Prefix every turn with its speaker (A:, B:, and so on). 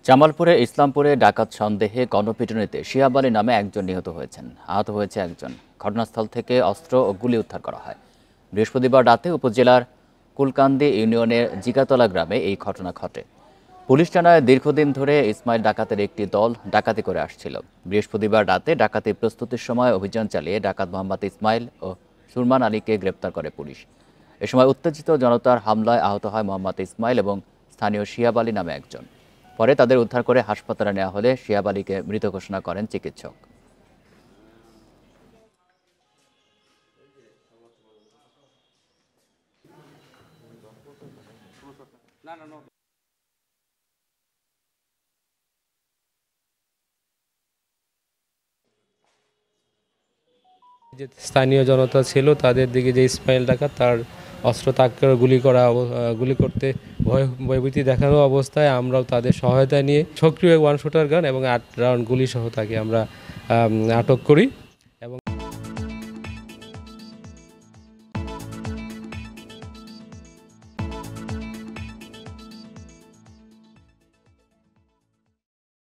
A: জামালপুরে ইসলামপুরে ডাকাত সন্দেহে গণপিটুনিতে শিহাব আলী নামে একজন নিহত হয়েছেন। আহত হয়েছে একজন। ঘটনাস্থল থেকে অস্ত্র ও গুলি উদ্ধার করা হয়। বৃহস্পতিবার রাতে উপজেলার কুলকান্দি ইউনিয়নের জিগাতলা গ্রামে এই ঘটনা ঘটে। পুলিশ জানায়, দীর্ঘদিন ধরে ইসমাইল ডাকাতের একটি দল ডাকাতি করে আসছিল। বৃহস্পতিবার রাতে ডাকাতির প্রস্তুতির সময় অভিযান চালিয়ে ডাকাত মোহাম্মদ ইসমাইল ও সুরমান আলীকে গ্রেপ্তার করে পুলিশ। এ সময় উত্তেজিত জনতার হামলায় আহত হয় মোহাম্মদ ইসমাইল এবং স্থানীয় শিহাব আলী নামে একজন। পরে তাদের উদ্ধার করে হাসপাতালে নেওয়া হলে শিহাব আলীকে মৃত ঘোষণা করেন চিকিৎসক।
B: যে স্থানীয় জনতা ছিল তাদের দিকে যে ইসমাইল ডাকাত তার অস্ত্র তাক করে গুলি করতে ভয়ভীতি দেখানো অবস্থায় আমরাও তাদের সহায়তা নিয়ে সক্রিয় ওয়ান শুটার গান এবং 8 রাউন্ড গুলি সহ তাকে আমরা আটক করি।